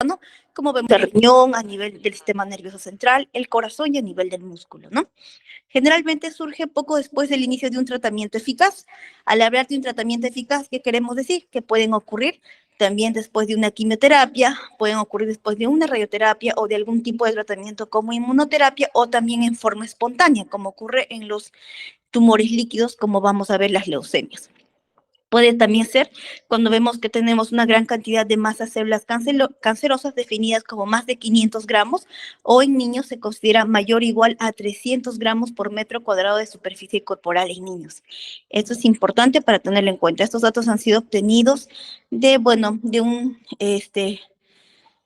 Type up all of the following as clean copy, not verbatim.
¿no? Como vemos el riñón, a nivel del sistema nervioso central, el corazón y a nivel del músculo, ¿no? Generalmente surge poco después del inicio de un tratamiento eficaz. Al hablar de un tratamiento eficaz, ¿qué queremos decir? Que pueden ocurrir también después de una quimioterapia, pueden ocurrir después de una radioterapia o de algún tipo de tratamiento como inmunoterapia o también en forma espontánea, como ocurre en los tumores líquidos, como vamos a ver las leucemias. Puede también ser cuando vemos que tenemos una gran cantidad de masas células cancerosas definidas como más de 500 gramos o en niños se considera mayor o igual a 300 gramos por metro cuadrado de superficie corporal en niños. Esto es importante para tenerlo en cuenta. Estos datos han sido obtenidos de, bueno, de un,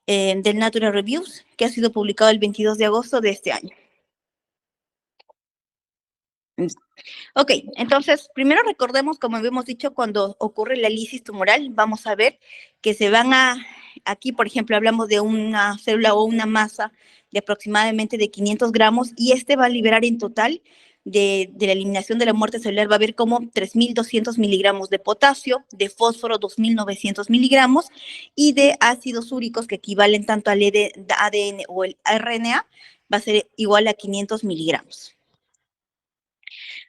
del Natural Reviews que ha sido publicado el 22 de agosto de este año. Ok, entonces, primero recordemos, como habíamos dicho, cuando ocurre la lisis tumoral, vamos a ver que se van aquí por ejemplo, hablamos de una célula o una masa de aproximadamente de 500 gramos y este va a liberar en total de la eliminación de la muerte celular, va a haber como 3.200 miligramos de potasio, de fósforo 2.900 miligramos y de ácidos úricos que equivalen tanto al ADN o el RNA, va a ser igual a 500 miligramos.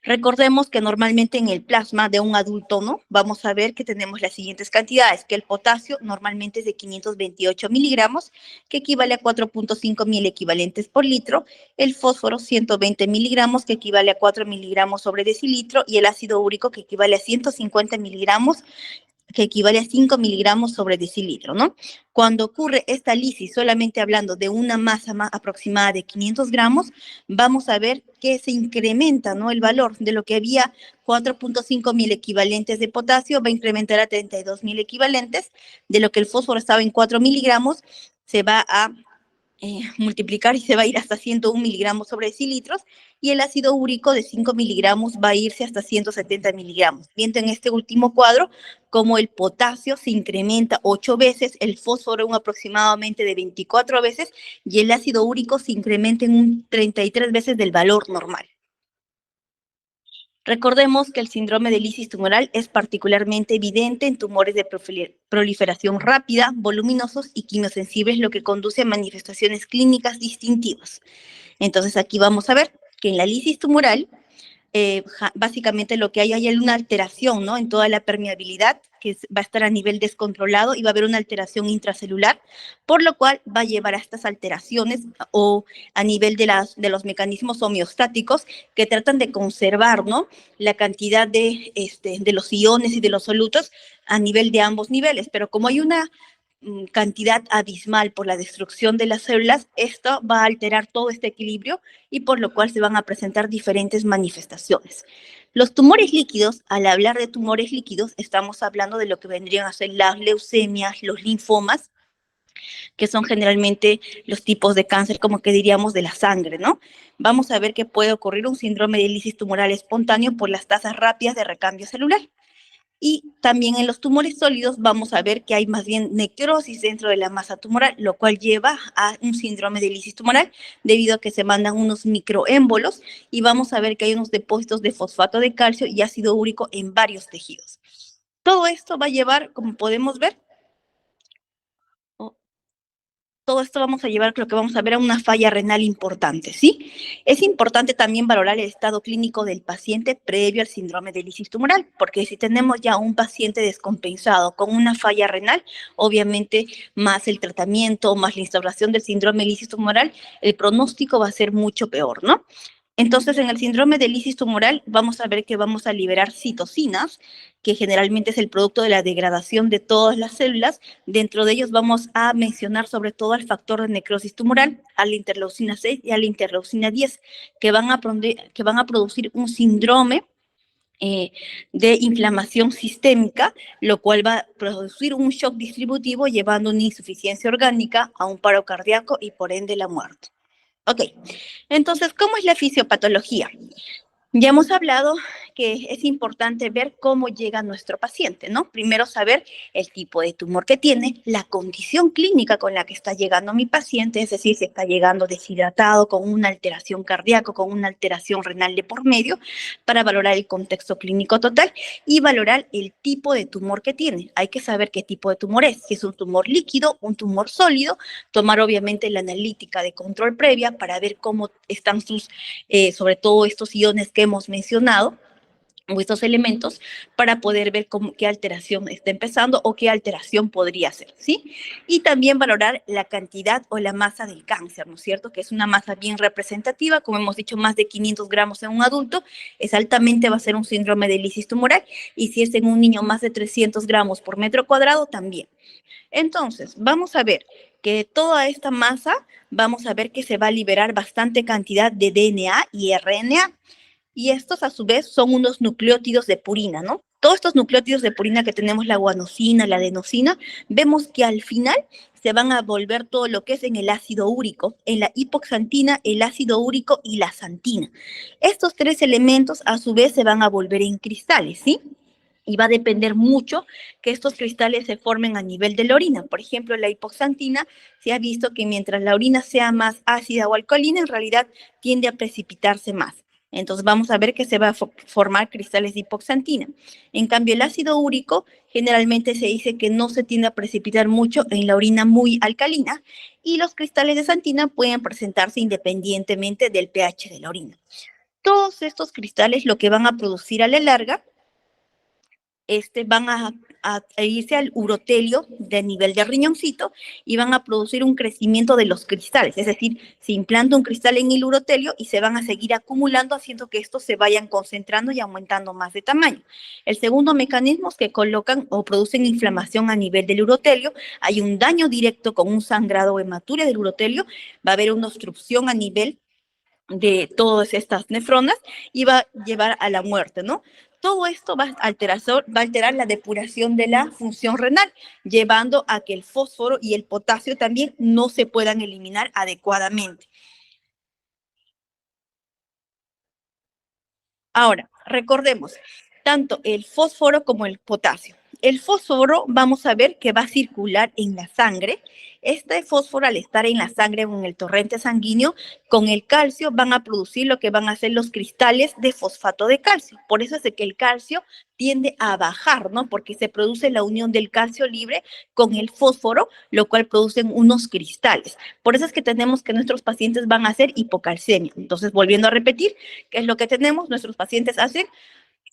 Recordemos que normalmente en el plasma de un adulto, ¿no? Vamos a ver que tenemos las siguientes cantidades, que el potasio normalmente es de 528 miligramos, que equivale a 4.5 mil equivalentes por litro, el fósforo 120 miligramos, que equivale a 4 miligramos sobre decilitro, y el ácido úrico, que equivale a 150 miligramos, que equivale a 5 miligramos sobre decilitro, ¿no? Cuando ocurre esta lisis, solamente hablando de una masa más aproximada de 500 gramos, vamos a ver que se incrementa, ¿no? El valor de lo que había 4.5 mil equivalentes de potasio, va a incrementar a 32 mil equivalentes, de lo que el fósforo estaba en 4 miligramos, se va a multiplicar y se va a ir hasta 101 miligramos sobre decilitros, y el ácido úrico de 5 miligramos va a irse hasta 170 miligramos. Viendo en este último cuadro como el potasio se incrementa 8 veces, el fósforo un aproximadamente de 24 veces, y el ácido úrico se incrementa en un 33 veces del valor normal. Recordemos que el síndrome de lisis tumoral es particularmente evidente en tumores de proliferación rápida, voluminosos y quimiosensibles, lo que conduce a manifestaciones clínicas distintivas. Entonces aquí vamos a ver que en la lisis tumoral básicamente lo que hay una alteración, ¿no? En toda la permeabilidad, que va a estar a nivel descontrolado y va a haber una alteración intracelular, por lo cual va a llevar a estas alteraciones o a nivel de los mecanismos homeostáticos que tratan de conservar, ¿no? La cantidad de los iones y de los solutos a nivel de ambos niveles, pero como hay una cantidad abismal por la destrucción de las células, esto va a alterar todo este equilibrio y por lo cual se van a presentar diferentes manifestaciones. Los tumores líquidos, al hablar de tumores líquidos, estamos hablando de lo que vendrían a ser las leucemias, los linfomas, que son generalmente los tipos de cáncer, como que diríamos, de la sangre, ¿no? Vamos a ver que puede ocurrir un síndrome de lisis tumoral espontáneo por las tasas rápidas de recambio celular. Y también en los tumores sólidos vamos a ver que hay más bien necrosis dentro de la masa tumoral, lo cual lleva a un síndrome de lisis tumoral debido a que se mandan unos microémbolos y vamos a ver que hay unos depósitos de fosfato de calcio y ácido úrico en varios tejidos. Todo esto va a llevar, como podemos ver, todo esto vamos a llevar, creo que vamos a ver a una falla renal importante, ¿sí? Es importante también valorar el estado clínico del paciente previo al síndrome de lisis tumoral, porque si tenemos ya un paciente descompensado con una falla renal, obviamente más el tratamiento, más la instauración del síndrome de lisis tumoral, el pronóstico va a ser mucho peor, ¿no? Entonces, en el síndrome de lisis tumoral vamos a ver que vamos a liberar citocinas, que generalmente es el producto de la degradación de todas las células. Dentro de ellos vamos a mencionar sobre todo al factor de necrosis tumoral, a la interleucina 6 y a la interleucina 10, que van a producir un síndrome de inflamación sistémica, lo cual va a producir un shock distributivo llevando una insuficiencia orgánica a un paro cardíaco y por ende la muerte. Ok, entonces, ¿cómo es la fisiopatología? Ya hemos hablado que es importante ver cómo llega nuestro paciente, ¿no? Primero saber el tipo de tumor que tiene, la condición clínica con la que está llegando mi paciente, es decir, si está llegando deshidratado, con una alteración cardíaca, con una alteración renal de por medio, para valorar el contexto clínico total y valorar el tipo de tumor que tiene. Hay que saber qué tipo de tumor es, si es un tumor líquido, un tumor sólido, tomar obviamente la analítica de control previa para ver cómo están sus sobre todo estos iones que hemos mencionado, o estos elementos, para poder ver qué alteración está empezando o qué alteración podría ser, ¿sí? Y también valorar la cantidad o la masa del cáncer, ¿no es cierto? Que es una masa bien representativa, como hemos dicho, más de 500 gramos en un adulto, es altamente, va a ser un síndrome de lisis tumoral, y si es en un niño más de 300 gramos por metro cuadrado, también. Entonces, vamos a ver que de toda esta masa, vamos a ver que se va a liberar bastante cantidad de DNA y RNA. Y estos a su vez son unos nucleótidos de purina, ¿no? Todos estos nucleótidos de purina que tenemos, la guanosina, la adenosina, vemos que al final se van a volver todo lo que es en el ácido úrico, en la hipoxantina, el ácido úrico y la xantina. Estos tres elementos a su vez se van a volver en cristales, ¿sí? Y va a depender mucho que estos cristales se formen a nivel de la orina. Por ejemplo, la hipoxantina se ha visto que mientras la orina sea más ácida o alcalina, en realidad tiende a precipitarse más. Entonces vamos a ver que se va a formar cristales de hipoxantina. En cambio, el ácido úrico generalmente se dice que no se tiende a precipitar mucho en la orina muy alcalina y los cristales de xantina pueden presentarse independientemente del pH de la orina. Todos estos cristales lo que van a producir a la larga van a irse al urotelio de nivel de riñoncito y van a producir un crecimiento de los cristales, es decir, se implanta un cristal en el urotelio y se van a seguir acumulando haciendo que estos se vayan concentrando y aumentando más de tamaño. El segundo mecanismo es que colocan o producen inflamación a nivel del urotelio, hay un daño directo con un sangrado o hematuria del urotelio, va a haber una obstrucción a nivel de todas estas nefronas y va a llevar a la muerte, ¿no? Todo esto va a alterar la depuración de la función renal, llevando a que el fósforo y el potasio también no se puedan eliminar adecuadamente. Ahora, recordemos, tanto el fósforo como el potasio. El fósforo vamos a ver que va a circular en la sangre. Este fósforo, al estar en la sangre o en el torrente sanguíneo, con el calcio van a producir lo que van a hacer los cristales de fosfato de calcio. Por eso es de que el calcio tiende a bajar, ¿no? Porque se produce la unión del calcio libre con el fósforo, lo cual producen unos cristales. Por eso es que tenemos que nuestros pacientes van a hacer hipocalcemia. Entonces, volviendo a repetir, ¿qué es lo que tenemos? Nuestros pacientes hacen,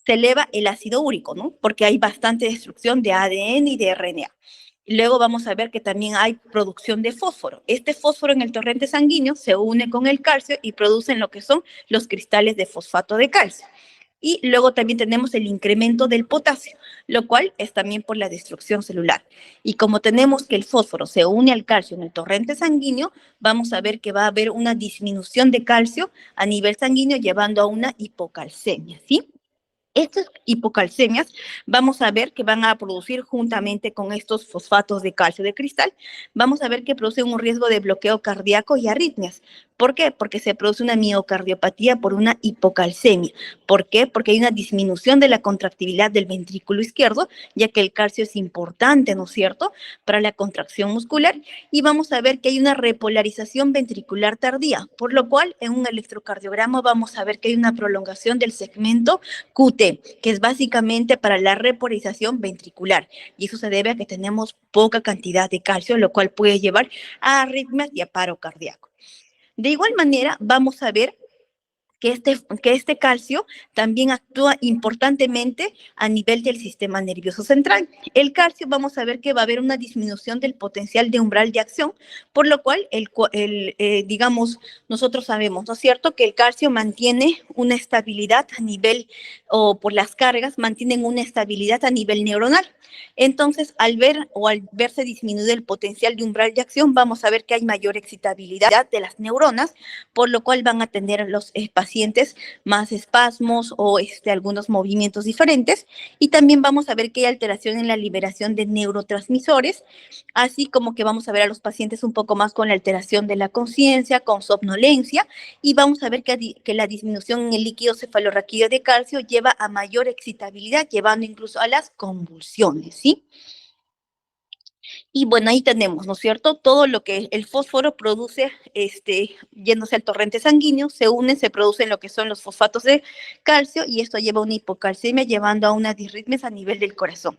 se eleva el ácido úrico, ¿no? Porque hay bastante destrucción de ADN y de RNA. Luego vamos a ver que también hay producción de fósforo. Este fósforo en el torrente sanguíneo se une con el calcio y producen lo que son los cristales de fosfato de calcio. Y luego también tenemos el incremento del potasio, lo cual es también por la destrucción celular. Y como tenemos que el fósforo se une al calcio en el torrente sanguíneo, vamos a ver que va a haber una disminución de calcio a nivel sanguíneo llevando a una hipocalcemia, ¿sí? Estas hipocalcemias vamos a ver que van a producir juntamente con estos fosfatos de calcio de cristal, vamos a ver que producen un riesgo de bloqueo cardíaco y arritmias. ¿Por qué? Porque se produce una miocardiopatía por una hipocalcemia. ¿Por qué? Porque hay una disminución de la contractibilidad del ventrículo izquierdo, ya que el calcio es importante, ¿no es cierto?, para la contracción muscular, y vamos a ver que hay una repolarización ventricular tardía, por lo cual en un electrocardiograma vamos a ver que hay una prolongación del segmento QT, que es básicamente para la repolarización ventricular, y eso se debe a que tenemos poca cantidad de calcio, lo cual puede llevar a arritmias y a paro cardíaco. De igual manera, vamos a ver que este calcio también actúa importantemente a nivel del sistema nervioso central. El calcio, vamos a ver que va a haber una disminución del potencial de umbral de acción, por lo cual, digamos, nosotros sabemos, ¿no es cierto?, que el calcio mantiene una estabilidad a nivel, o por las cargas, mantienen una estabilidad a nivel neuronal. Entonces, al verse disminuido el potencial de umbral de acción, vamos a ver que hay mayor excitabilidad de las neuronas, por lo cual van a tener los pacientes pacientes más espasmos o algunos movimientos diferentes. Y también vamos a ver que hay alteración en la liberación de neurotransmisores, así como que vamos a ver a los pacientes un poco más con la alteración de la conciencia, con somnolencia, y vamos a ver que la disminución en el líquido cefalorraquídeo de calcio lleva a mayor excitabilidad, llevando incluso a las convulsiones, ¿sí? Y bueno, ahí tenemos, ¿no es cierto? Todo lo que el fósforo produce, yéndose al torrente sanguíneo, se unen, se producen lo que son los fosfatos de calcio y esto lleva a una hipocalcemia, llevando a unas disritmias a nivel del corazón.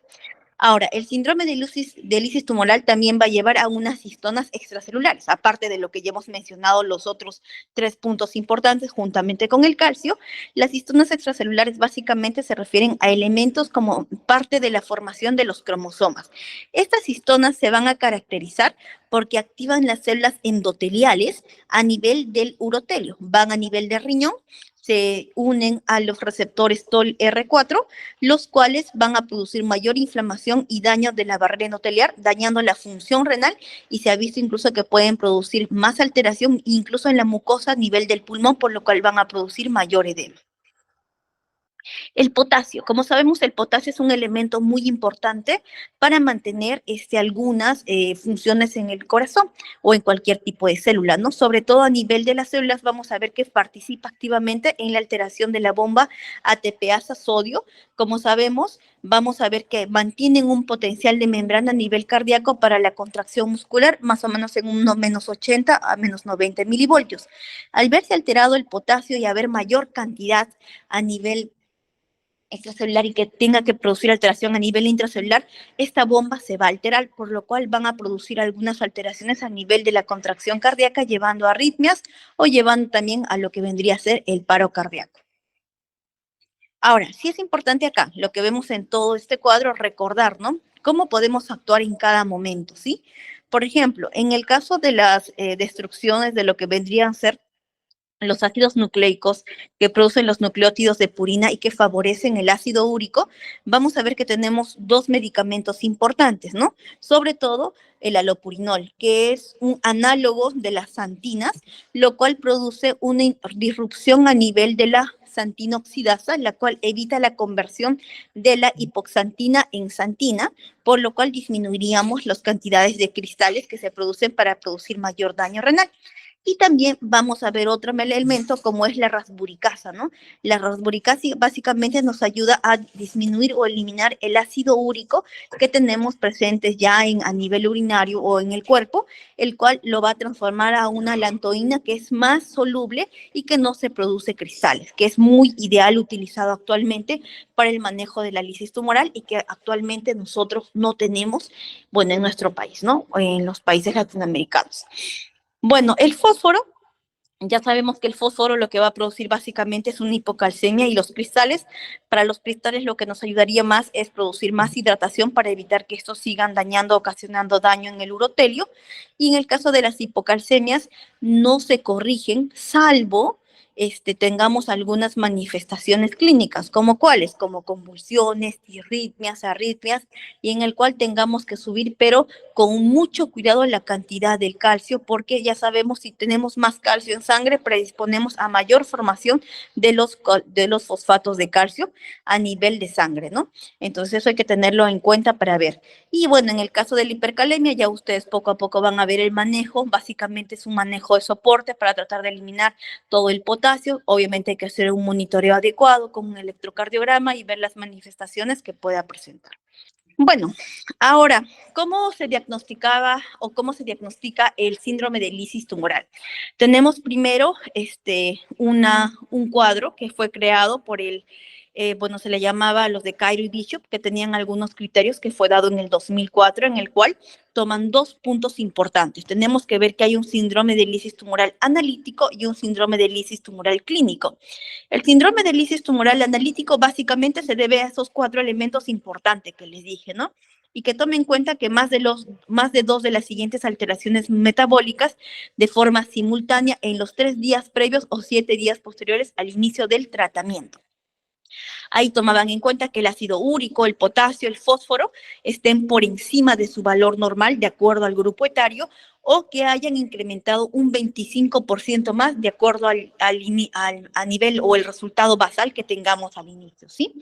Ahora, el síndrome de lisis tumoral también va a llevar a unas histonas extracelulares, aparte de lo que ya hemos mencionado los otros 3 puntos importantes juntamente con el calcio. Las histonas extracelulares básicamente se refieren a elementos como parte de la formación de los cromosomas. Estas histonas se van a caracterizar porque activan las células endoteliales a nivel del urotelio, van a nivel del riñón, se unen a los receptores TOL-R4, los cuales van a producir mayor inflamación y daño de la barrera endotelial, dañando la función renal, y se ha visto incluso que pueden producir más alteración incluso en la mucosa a nivel del pulmón, por lo cual van a producir mayor edema. El potasio, como sabemos, el potasio es un elemento muy importante para mantener algunas funciones en el corazón o en cualquier tipo de célula, ¿no? Sobre todo a nivel de las células vamos a ver que participa activamente en la alteración de la bomba ATPasa-sodio. Como sabemos, vamos a ver que mantienen un potencial de membrana a nivel cardíaco para la contracción muscular, más o menos en unos menos 80 a menos 90 milivoltios. Al verse alterado el potasio y haber mayor cantidad a nivel extracelular y que tenga que producir alteración a nivel intracelular, esta bomba se va a alterar, por lo cual van a producir algunas alteraciones a nivel de la contracción cardíaca, llevando a arritmias o llevando también a lo que vendría a ser el paro cardíaco. Ahora, sí es importante acá, lo que vemos en todo este cuadro, recordar, ¿no? Cómo podemos actuar en cada momento, ¿sí? Por ejemplo, en el caso de las destrucciones de lo que vendrían a ser los ácidos nucleicos que producen los nucleótidos de purina y que favorecen el ácido úrico, vamos a ver que tenemos dos medicamentos importantes, ¿no? Sobre todo el alopurinol, que es un análogo de las santinas, lo cual produce una disrupción a nivel de la santina oxidasa, la cual evita la conversión de la hipoxantina en santina, por lo cual disminuiríamos las cantidades de cristales que se producen para producir mayor daño renal. Y también vamos a ver otro elemento como es la rasburicasa, ¿no? La rasburicasa básicamente nos ayuda a disminuir o eliminar el ácido úrico que tenemos presentes ya a nivel urinario o en el cuerpo, el cual lo va a transformar a una lantoína que es más soluble y que no se produce cristales, que es muy ideal utilizado actualmente para el manejo de la lisis tumoral y que actualmente nosotros no tenemos, bueno, en nuestro país, ¿no? En los países latinoamericanos. Bueno, el fósforo, ya sabemos que el fósforo lo que va a producir básicamente es una hipocalcemia y los cristales. Para los cristales lo que nos ayudaría más es producir más hidratación para evitar que estos sigan dañando, ocasionando daño en el urotelio. Y en el caso de las hipocalcemias no se corrigen, salvo tengamos algunas manifestaciones clínicas, como cuáles, como convulsiones, disritmias, arritmias, y en el cual tengamos que subir, pero con mucho cuidado la cantidad del calcio, porque ya sabemos si tenemos más calcio en sangre, predisponemos a mayor formación de los fosfatos de calcio a nivel de sangre, ¿no? Entonces eso hay que tenerlo en cuenta para ver. Y bueno, en el caso de la hipercalemia, ya ustedes poco a poco van a ver el manejo, básicamente es un manejo de soporte para tratar de eliminar todo el potasio. Obviamente hay que hacer un monitoreo adecuado con un electrocardiograma y ver las manifestaciones que pueda presentar. Bueno, ahora, ¿cómo se diagnosticaba o cómo se diagnostica el síndrome de lisis tumoral? Tenemos primero un cuadro que fue creado por bueno, se le llamaba a los de Cairo y Bishop, que tenían algunos criterios, que fue dado en el 2004, en el cual toman 2 puntos importantes. Tenemos que ver que hay un síndrome de lisis tumoral analítico y un síndrome de lisis tumoral clínico. El síndrome de lisis tumoral analítico básicamente se debe a esos 4 elementos importantes que les dije, ¿no? Y que tome en cuenta que más de 2 de las siguientes alteraciones metabólicas de forma simultánea en los 3 días previos o 7 días posteriores al inicio del tratamiento. Ahí tomaban en cuenta que el ácido úrico, el potasio, el fósforo estén por encima de su valor normal de acuerdo al grupo etario o que hayan incrementado un 25% más de acuerdo a nivel o el resultado basal que tengamos al inicio, ¿sí?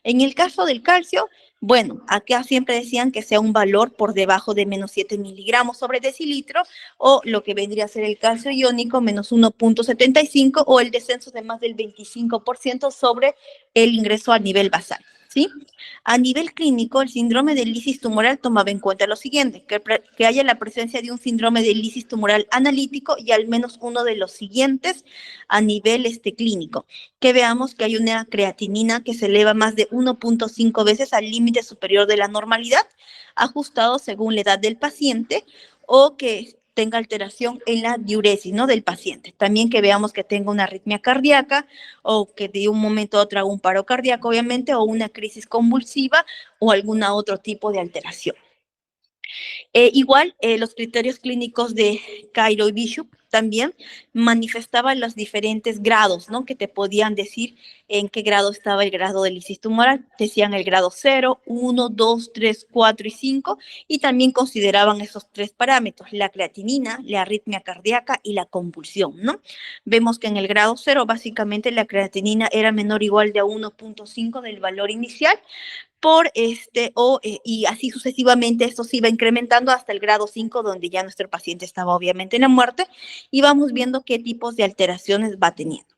En el caso del calcio, bueno, acá siempre decían que sea un valor por debajo de menos 7 miligramos sobre decilitro o lo que vendría a ser el calcio iónico menos 1,75 o el descenso de más del 25% sobre el ingreso a nivel basal, ¿sí? A nivel clínico, el síndrome de lisis tumoral tomaba en cuenta lo siguiente, que haya la presencia de un síndrome de lisis tumoral analítico y al menos uno de los siguientes a nivel clínico, que veamos que hay una creatinina que se eleva más de 1,5 veces al límite superior de la normalidad, ajustado según la edad del paciente, o que tenga alteración en la diuresis, ¿no?, del paciente. También que veamos que tenga una arritmia cardíaca o que de un momento a otro haga un paro cardíaco, obviamente, o una crisis convulsiva o algún otro tipo de alteración. Igual, los criterios clínicos de Cairo y Bishop también manifestaban los diferentes grados, ¿no?, que te podían decir en qué grado estaba el grado de lisis tumoral. Decían el grado 0, 1, 2, 3, 4 y 5, y también consideraban esos 3 parámetros, la creatinina, la arritmia cardíaca y la convulsión, ¿no? Vemos que en el grado 0, básicamente, la creatinina era menor o igual de a 1,5 del valor inicial, y así sucesivamente esto se iba incrementando hasta el grado 5, donde ya nuestro paciente estaba obviamente en la muerte, y vamos viendo qué tipos de alteraciones va teniendo.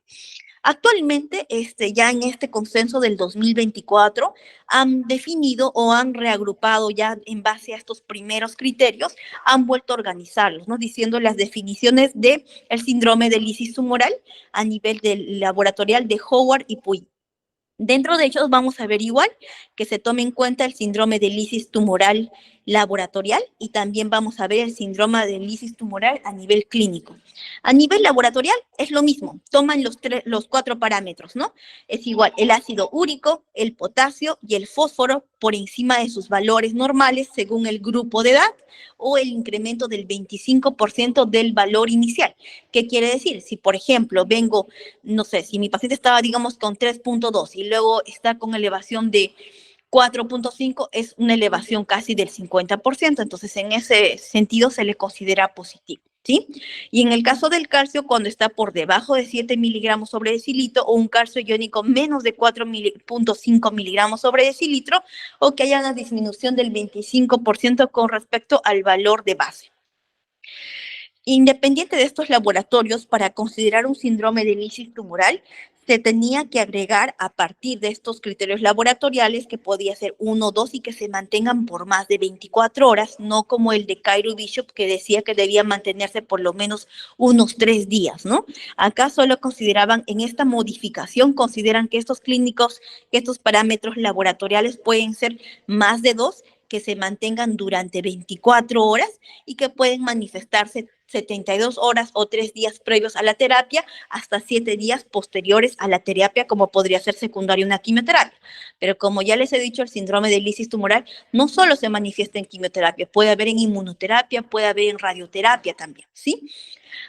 Actualmente, ya en este consenso del 2024, han definido o han reagrupado ya en base a estos primeros criterios, han vuelto a organizarlos, ¿no?, diciendo las definiciones del síndrome de lisis tumoral a nivel del laboratorial de Howard y Puig. Dentro de ellos vamos a ver igual que se tome en cuenta el síndrome de lisis tumoral laboratorial y también vamos a ver el síndrome de lisis tumoral a nivel clínico. A nivel laboratorial es lo mismo, toman los 4 parámetros, ¿no? Es igual el ácido úrico, el potasio y el fósforo por encima de sus valores normales según el grupo de edad o el incremento del 25% del valor inicial. ¿Qué quiere decir? Si, por ejemplo, vengo, no sé, si mi paciente estaba, digamos, con 3,2 y luego está con elevación de 4,5, es una elevación casi del 50%, entonces en ese sentido se le considera positivo, ¿sí? Y en el caso del calcio, cuando está por debajo de 7 miligramos sobre decilitro o un calcio iónico menos de 4,5 miligramos sobre decilitro o que haya una disminución del 25% con respecto al valor de base. Independiente de estos laboratorios, para considerar un síndrome de lisis tumoral, se tenía que agregar a partir de estos criterios laboratoriales, que podía ser 1 o 2 y que se mantengan por más de 24 horas, no como el de Cairo Bishop, que decía que debía mantenerse por lo menos unos 3 días, ¿no? Acá solo consideraban, en esta modificación, consideran que estos clínicos, que estos parámetros laboratoriales pueden ser más de 2, que se mantengan durante 24 horas y que pueden manifestarse 72 horas o 3 días previos a la terapia hasta 7 días posteriores a la terapia, como podría ser secundaria una quimioterapia. Pero como ya les he dicho, el síndrome de lisis tumoral no solo se manifiesta en quimioterapia, puede haber en inmunoterapia, puede haber en radioterapia también, ¿sí?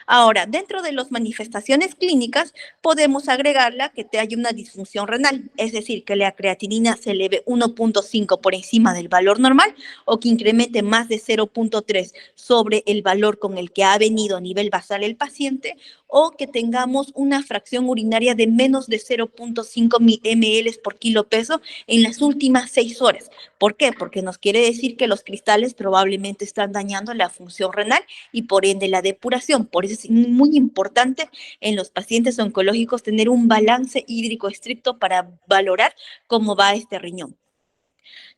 Ahora, dentro de las manifestaciones clínicas, podemos agregarla que te haya una disfunción renal, es decir, que la creatinina se eleve 1,5 por encima del valor normal o que incremente más de 0,3 sobre el valor con el que ha venido a nivel basal el paciente, o que tengamos una fracción urinaria de menos de 0,5 ml por kilo peso en las últimas 6 horas. ¿Por qué? Porque nos quiere decir que los cristales probablemente están dañando la función renal y por ende la depuración. Por eso es muy importante en los pacientes oncológicos tener un balance hídrico estricto para valorar cómo va este riñón.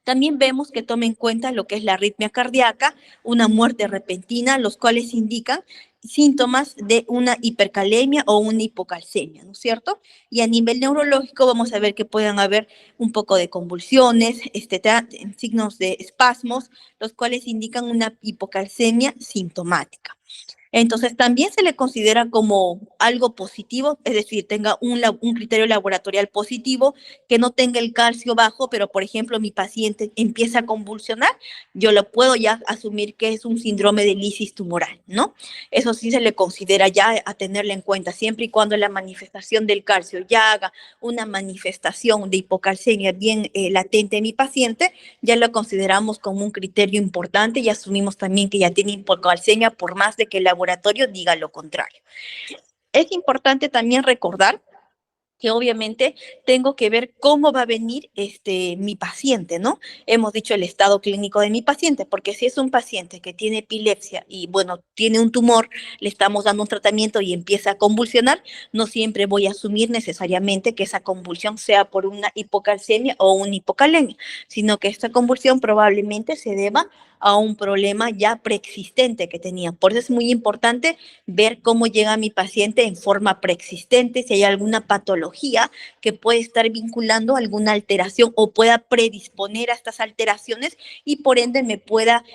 También vemos que toma en cuenta lo que es la arritmia cardíaca, una muerte repentina, los cuales indican síntomas de una hipercalemia o una hipocalcemia, ¿no es cierto? Y a nivel neurológico vamos a ver que pueden haber un poco de convulsiones, signos de espasmos, los cuales indican una hipocalcemia sintomática. Entonces, también se le considera como algo positivo, es decir, tenga un criterio laboratorial positivo, que no tenga el calcio bajo, pero, por ejemplo, mi paciente empieza a convulsionar, yo lo puedo ya asumir que es un síndrome de lisis tumoral, ¿no? Eso sí se le considera ya a tenerle en cuenta, siempre y cuando la manifestación del calcio ya haga una manifestación de hipocalcemia bien latente en mi paciente, ya lo consideramos como un criterio importante y asumimos también que ya tiene hipocalcemia por más de que el laboratorio diga lo contrario. Es importante también recordar que obviamente tengo que ver cómo va a venir mi paciente, ¿no? Hemos dicho el estado clínico de mi paciente, porque si es un paciente que tiene epilepsia y, bueno, tiene un tumor, le estamos dando un tratamiento y empieza a convulsionar, no siempre voy a asumir necesariamente que esa convulsión sea por una hipocalcemia o una hipocalemia, sino que esta convulsión probablemente se deba a un problema ya preexistente que tenía. Por eso es muy importante ver cómo llega mi paciente en forma preexistente, si hay alguna patología que puede estar vinculando alguna alteración o pueda predisponer a estas alteraciones y por ende me pueda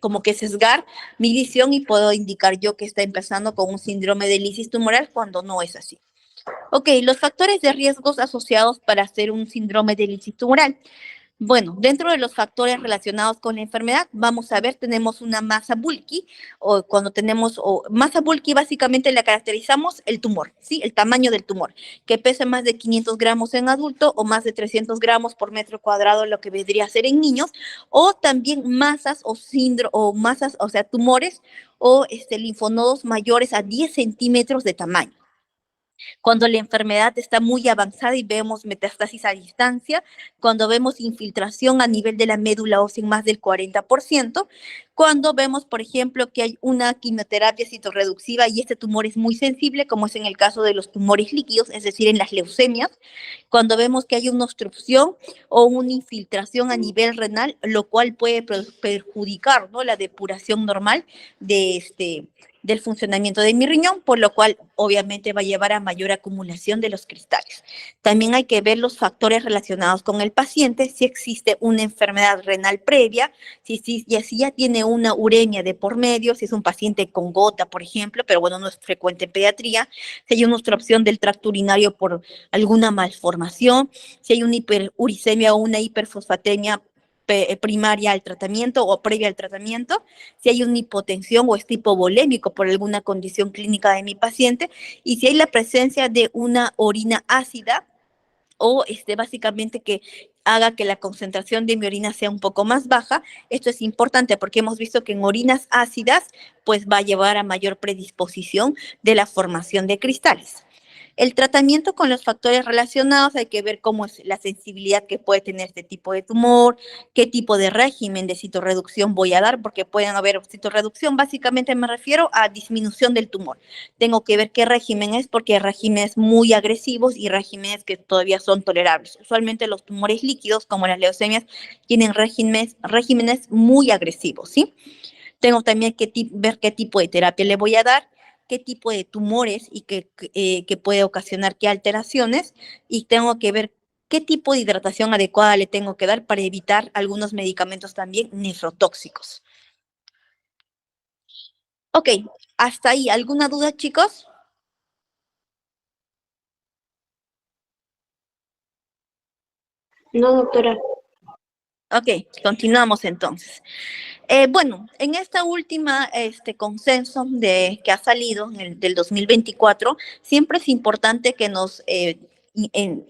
como que sesgar mi visión y puedo indicar yo que está empezando con un síndrome de lisis tumoral cuando no es así. Ok, los factores de riesgos asociados para hacer un síndrome de lisis tumoral. Bueno, dentro de los factores relacionados con la enfermedad, vamos a ver, tenemos una masa bulky, o cuando tenemos masa bulky, básicamente la caracterizamos el tumor, ¿sí? El tamaño del tumor, que pesa más de 500 gramos en adulto o más de 300 gramos por metro cuadrado, lo que vendría a ser en niños, o también masas o masas, o sea, tumores o linfonodos mayores a 10 centímetros de tamaño. Cuando la enfermedad está muy avanzada y vemos metástasis a distancia, cuando vemos infiltración a nivel de la médula ósea en más del 40%, cuando vemos, por ejemplo, que hay una quimioterapia citorreductiva y este tumor es muy sensible, como es en el caso de los tumores líquidos, es decir, en las leucemias, cuando vemos que hay una obstrucción o una infiltración a nivel renal, lo cual puede perjudicar, ¿no?, la depuración normal del funcionamiento de mi riñón, por lo cual obviamente va a llevar a mayor acumulación de los cristales. También hay que ver los factores relacionados con el paciente, si existe una enfermedad renal previa, si ya tiene una uremia de por medio, si es un paciente con gota, por ejemplo, pero bueno, no es frecuente en pediatría, si hay una obstrucción del tracto urinario por alguna malformación, si hay una hiperuricemia o una hiperfosfatemia primaria al tratamiento o previa al tratamiento, si hay una hipotensión o es tipo volémico por alguna condición clínica de mi paciente, y si hay la presencia de una orina ácida o básicamente que haga que la concentración de mi orina sea un poco más baja. Esto es importante porque hemos visto que en orinas ácidas pues va a llevar a mayor predisposición de la formación de cristales. El tratamiento con los factores relacionados, hay que ver cómo es la sensibilidad que puede tener este tipo de tumor, qué tipo de régimen de citorreducción voy a dar, porque pueden haber citorreducción, básicamente me refiero a disminución del tumor. Tengo que ver qué régimen es, porque hay regímenes muy agresivos y regímenes que todavía son tolerables. Usualmente los tumores líquidos, como las leucemias, tienen regímenes muy agresivos, ¿sí? Tengo también que ver qué tipo de terapia le voy a dar, qué tipo de tumores y que puede ocasionar qué alteraciones, y tengo que ver qué tipo de hidratación adecuada le tengo que dar para evitar algunos medicamentos también nefrotóxicos. Ok, hasta ahí. ¿Alguna duda, chicos? No, doctora. Ok, continuamos entonces. Bueno, en esta última consenso que ha salido del 2024, siempre es importante que nos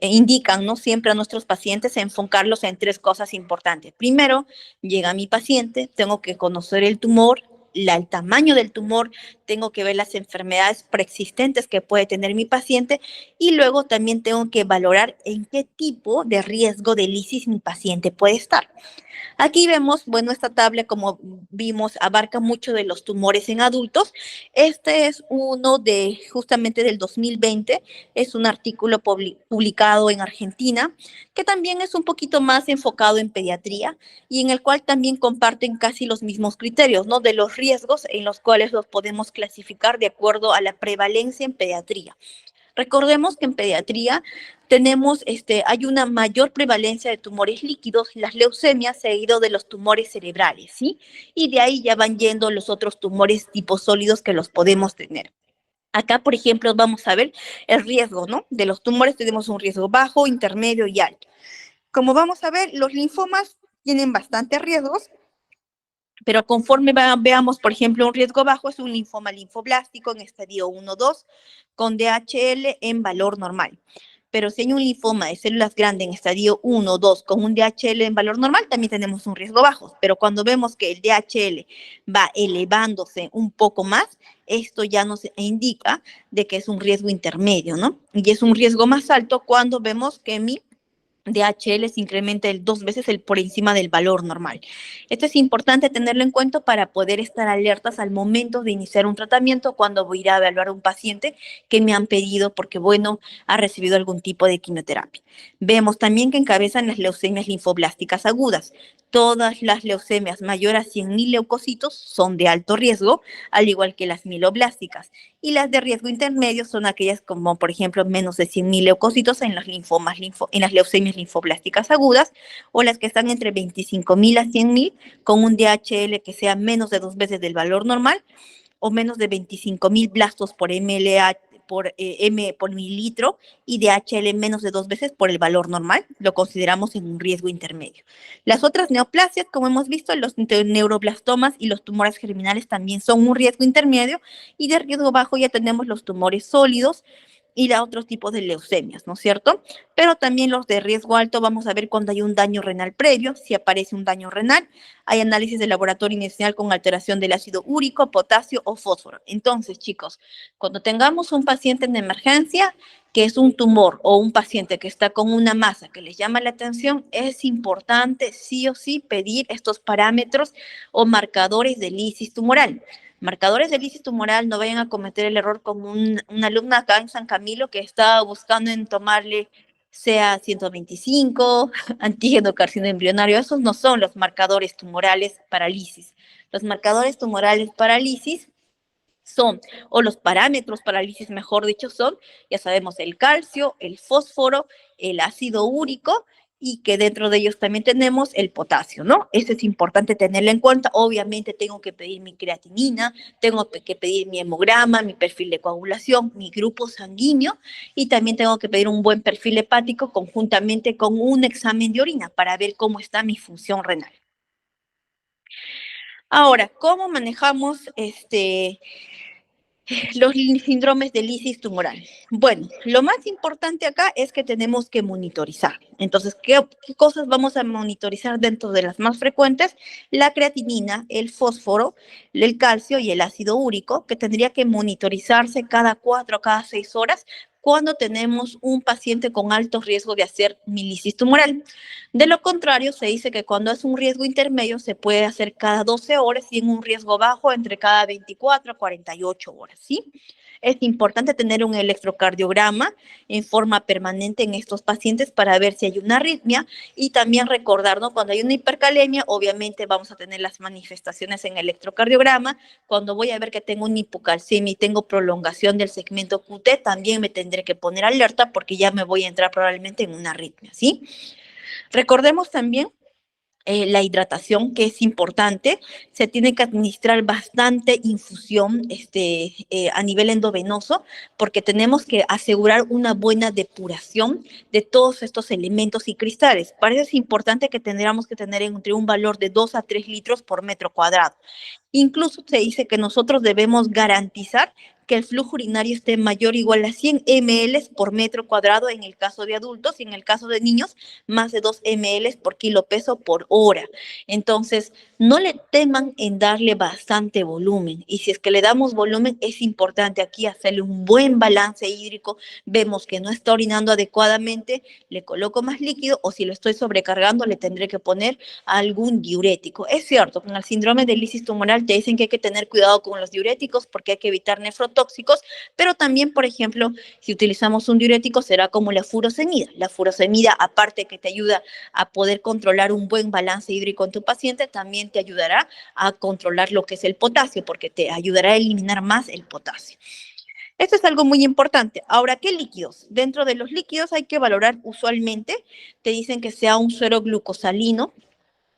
indican, ¿no?, siempre a nuestros pacientes enfocarlos en tres cosas importantes. Primero, llega mi paciente, tengo que conocer el tumor, el tamaño del tumor, tengo que ver las enfermedades preexistentes que puede tener mi paciente y luego también tengo que valorar en qué tipo de riesgo de lisis mi paciente puede estar. Aquí vemos, bueno, esta tabla, como vimos, abarca mucho de los tumores en adultos. Este es uno de justamente del 2020, es un artículo publicado en Argentina, que también es un poquito más enfocado en pediatría y en el cual también comparten casi los mismos criterios, ¿no?, de los riesgos en los cuales los podemos clasificar de acuerdo a la prevalencia en pediatría. Recordemos que en pediatría tenemos, hay una mayor prevalencia de tumores líquidos, las leucemias, seguido de los tumores cerebrales, ¿sí? Y de ahí ya van yendo los otros tumores tipo sólidos que los podemos tener. Acá, por ejemplo, vamos a ver el riesgo, ¿no? De los tumores tenemos un riesgo bajo, intermedio y alto. Como vamos a ver, los linfomas tienen bastantes riesgos, pero conforme veamos, por ejemplo, un riesgo bajo es un linfoma linfoblástico en estadio 1-2 con DHL en valor normal. Pero si hay un linfoma de células grandes en estadio 1 o 2 con un DHL en valor normal, también tenemos un riesgo bajo. Pero cuando vemos que el DHL va elevándose un poco más, esto ya nos indica de que es un riesgo intermedio, ¿no? Y es un riesgo más alto cuando vemos que mi DHL se incrementa 2 veces por encima del valor normal. Esto es importante tenerlo en cuenta para poder estar alertas al momento de iniciar un tratamiento cuando voy a ir a evaluar a un paciente que me han pedido porque, bueno, ha recibido algún tipo de quimioterapia. Vemos también que encabezan las leucemias linfoblásticas agudas. Todas las leucemias mayores a 100.000 leucocitos son de alto riesgo, al igual que las mieloblásticas. Y las de riesgo intermedio son aquellas como, por ejemplo, menos de 100.000 leucocitos en los linfomas, en las leucemias linfoblásticas agudas, o las que están entre 25.000 a 100.000 con un DHL que sea menos de 2 veces del valor normal, o menos de 25.000 blastos por mLH, por M por mililitro, y DHL menos de 2 veces por el valor normal, lo consideramos en un riesgo intermedio. Las otras neoplasias, como hemos visto, los neuroblastomas y los tumores germinales también son un riesgo intermedio, y de riesgo bajo ya tenemos los tumores sólidos y los otros tipos de leucemias, ¿no es cierto? Pero también los de riesgo alto vamos a ver cuando hay un daño renal previo, si aparece un daño renal, hay análisis de laboratorio inicial con alteración del ácido úrico, potasio o fósforo. Entonces, chicos, cuando tengamos un paciente en emergencia, que es un tumor o un paciente que está con una masa que les llama la atención, es importante sí o sí pedir estos parámetros o marcadores de lisis tumoral. Marcadores de lisis tumoral, no vayan a cometer el error como una alumna acá en San Camilo que estaba buscando en tomarle CA 125, antígeno carcino embrionario. Esos no son los marcadores tumorales para lisis. Los marcadores tumorales para lisis son, o los parámetros para lisis, mejor dicho, son, ya sabemos, el calcio, el fósforo, el ácido úrico, y que dentro de ellos también tenemos el potasio, ¿no? Eso es importante tenerlo en cuenta. Obviamente tengo que pedir mi creatinina, tengo que pedir mi hemograma, mi perfil de coagulación, mi grupo sanguíneo, y también tengo que pedir un buen perfil hepático conjuntamente con un examen de orina para ver cómo está mi función renal. Ahora, ¿cómo manejamos los síndromes de lisis tumoral? Bueno, lo más importante acá es que tenemos que monitorizar. Entonces, ¿qué cosas vamos a monitorizar dentro de las más frecuentes? La creatinina, el fósforo, el calcio y el ácido úrico, que tendría que monitorizarse cada 4 o cada 6 horas cuando tenemos un paciente con alto riesgo de hacer lisis tumoral. De lo contrario, se dice que cuando es un riesgo intermedio se puede hacer cada 12 horas y en un riesgo bajo entre cada 24 a 48 horas, ¿sí? Es importante tener un electrocardiograma en forma permanente en estos pacientes para ver si hay una arritmia, y también recordarnos cuando hay una hipercalemia, obviamente vamos a tener las manifestaciones en el electrocardiograma. Cuando voy a ver que tengo una hipocalcemia y tengo prolongación del segmento QT, también me tendré que poner alerta porque ya me voy a entrar probablemente en una arritmia, ¿sí? Recordemos también la hidratación, que es importante. Se tiene que administrar bastante infusión a nivel endovenoso, porque tenemos que asegurar una buena depuración de todos estos elementos y cristales. Para eso es importante que tendríamos que tener entre un valor de 2 a 3 litros por metro cuadrado. Incluso se dice que nosotros debemos garantizar que el flujo urinario esté mayor o igual a 100 ml por metro cuadrado en el caso de adultos, y en el caso de niños, más de 2 ml por kilo peso por hora. Entonces, no le teman en darle bastante volumen, y si es que le damos volumen, es importante aquí hacerle un buen balance hídrico. Vemos que no está orinando adecuadamente, le coloco más líquido, o si lo estoy sobrecargando, le tendré que poner algún diurético. Es cierto, con el síndrome de lisis tumoral te dicen que hay que tener cuidado con los diuréticos porque hay que evitar nefrotóxicos, pero también, por ejemplo, si utilizamos un diurético será como la furosemida. La furosemida, aparte que te ayuda a poder controlar un buen balance hídrico en tu paciente, también te ayudará a controlar lo que es el potasio, porque te ayudará a eliminar más el potasio. Esto es algo muy importante. Ahora, ¿qué líquidos? Dentro de los líquidos hay que valorar usualmente, te dicen que sea un suero glucosalino,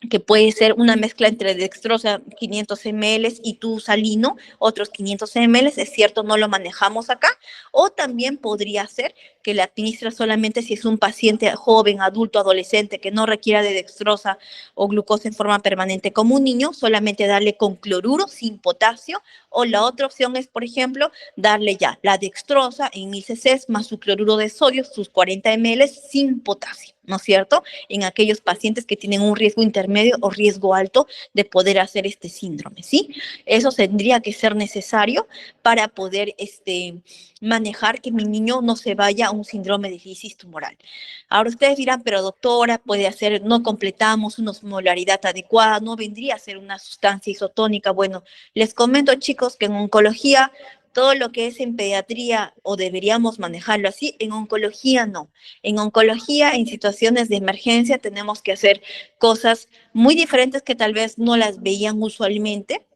que puede ser una mezcla entre dextrosa 500 ml y tu salino, otros 500 ml, es cierto, no lo manejamos acá, o también podría ser que le administra solamente si es un paciente joven, adulto, adolescente, que no requiera de dextrosa o glucosa en forma permanente como un niño, solamente darle con cloruro sin potasio, o la otra opción es, por ejemplo, darle ya la dextrosa en 1000 cc más su cloruro de sodio, sus 40 ml sin potasio, ¿no es cierto? En aquellos pacientes que tienen un riesgo intermedio o riesgo alto de poder hacer este síndrome, ¿sí? Eso tendría que ser necesario para poder manejar que mi niño no se vaya a un síndrome de lisis tumoral. Ahora ustedes dirán, pero doctora, puede hacer, no completamos una osmolaridad adecuada, no vendría a ser una sustancia isotónica. Bueno, les comento, chicos, que en oncología todo lo que es en pediatría, o deberíamos manejarlo así, en oncología no. En oncología, en situaciones de emergencia, tenemos que hacer cosas muy diferentes que tal vez no las veían usualmente,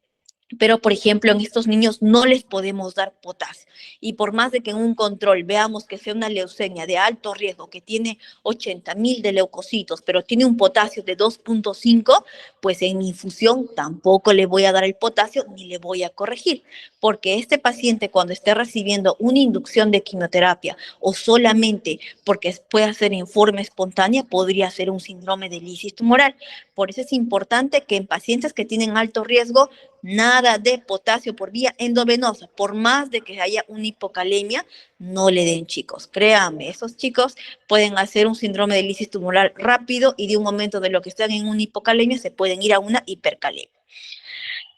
pero, por ejemplo, en estos niños no les podemos dar potasio. Y por más de que en un control veamos que sea una leucemia de alto riesgo, que tiene 80.000 de leucocitos, pero tiene un potasio de 2.5, pues en mi infusión tampoco le voy a dar el potasio ni le voy a corregir. Porque este paciente, cuando esté recibiendo una inducción de quimioterapia o solamente porque puede hacer en forma espontánea, podría ser un síndrome de lisis tumoral. Por eso es importante que en pacientes que tienen alto riesgo, nada de potasio por vía endovenosa, por más de que haya una hipocalemia, no le den, chicos. Créanme, esos chicos pueden hacer un síndrome de lisis tumoral rápido y de un momento de lo que están en una hipocalemia se pueden ir a una hipercalemia.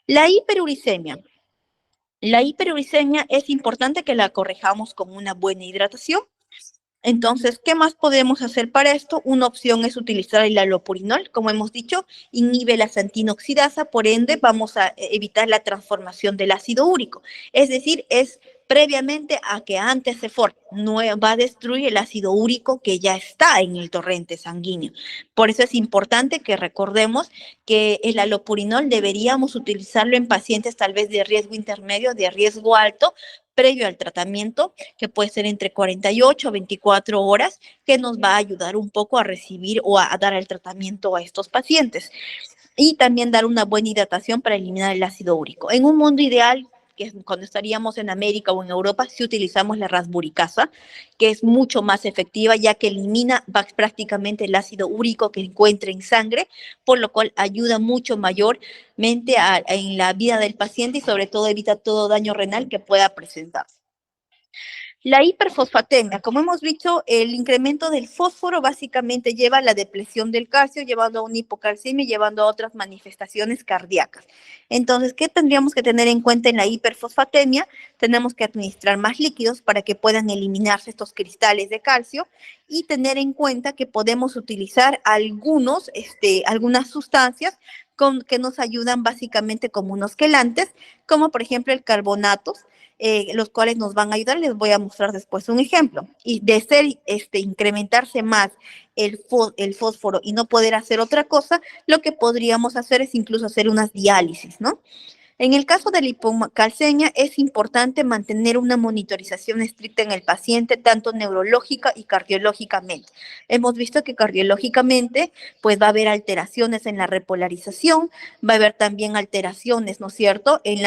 La hiperuricemia. La hiperuricemia es importante que la corrijamos con una buena hidratación. Entonces, ¿qué más podemos hacer para esto? Una opción es utilizar el allopurinol, como hemos dicho, inhibe la xantina oxidasa, por ende vamos a evitar la transformación del ácido úrico. Es decir, es previamente a que antes se forme, no va a destruir el ácido úrico que ya está en el torrente sanguíneo. Por eso es importante que recordemos que el allopurinol deberíamos utilizarlo en pacientes tal vez de riesgo intermedio, de riesgo alto, previo al tratamiento, que puede ser entre 48 a 24 horas, que nos va a ayudar un poco a recibir o a dar el tratamiento a estos pacientes. Y también dar una buena hidratación para eliminar el ácido úrico. En un mundo ideal, que es cuando estaríamos en América o en Europa, si utilizamos la rasburicasa, que es mucho más efectiva, ya que elimina prácticamente el ácido úrico que encuentra en sangre, por lo cual ayuda mucho mayormente en la vida del paciente y sobre todo evita todo daño renal que pueda presentarse. La hiperfosfatemia, como hemos dicho, el incremento del fósforo básicamente lleva a la depresión del calcio, llevando a una hipocalcemia y llevando a otras manifestaciones cardíacas. Entonces, ¿qué tendríamos que tener en cuenta en la hiperfosfatemia? Tenemos que administrar más líquidos para que puedan eliminarse estos cristales de calcio y tener en cuenta que podemos utilizar algunas sustancias que nos ayudan básicamente como unos quelantes, como por ejemplo el carbonato, los cuales nos van a ayudar. Les voy a mostrar después un ejemplo. Y de ser incrementarse más el fósforo y no poder hacer otra cosa, lo que podríamos hacer es incluso hacer unas diálisis, ¿no? En el caso de la hipocalcemia es importante mantener una monitorización estricta en el paciente, tanto neurológica y cardiológicamente. Hemos visto que cardiológicamente pues va a haber alteraciones en la repolarización, va a haber también alteraciones, ¿no es cierto?, en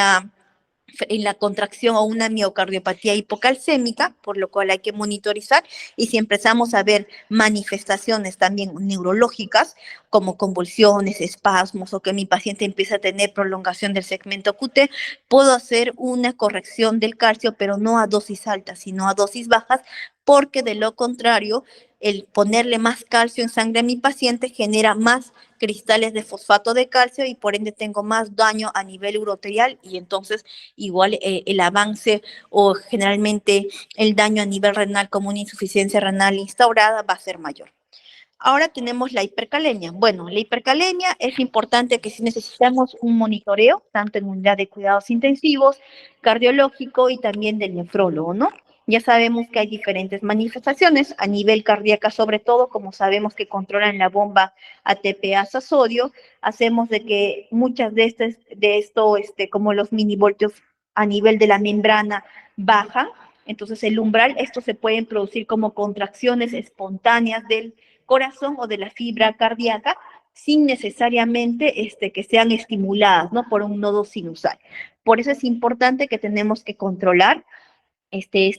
la contracción o una miocardiopatía hipocalcémica, por lo cual hay que monitorizar, y si empezamos a ver manifestaciones también neurológicas, como convulsiones, espasmos, o que mi paciente empieza a tener prolongación del segmento QT, puedo hacer una corrección del calcio, pero no a dosis altas, sino a dosis bajas, porque de lo contrario, el ponerle más calcio en sangre a mi paciente genera más cristales de fosfato de calcio y por ende tengo más daño a nivel uroterial y entonces igual el avance o generalmente el daño a nivel renal como una insuficiencia renal instaurada va a ser mayor. Ahora tenemos la hipercalemia. Bueno, la hipercalemia es importante que si necesitamos un monitoreo, tanto en unidad de cuidados intensivos, cardiológico y también del nefrólogo, ¿no? Ya sabemos que hay diferentes manifestaciones a nivel cardíaca, sobre todo, como sabemos que controlan la bomba ATPasa sodio, hacemos de que muchas de esto, como los minivoltios a nivel de la membrana baja, Entonces, el umbral, estos se pueden producir como contracciones espontáneas del corazón o de la fibra cardíaca, sin necesariamente que sean estimuladas, ¿no? Por un nodo sinusal. Por eso es importante que tenemos que controlar este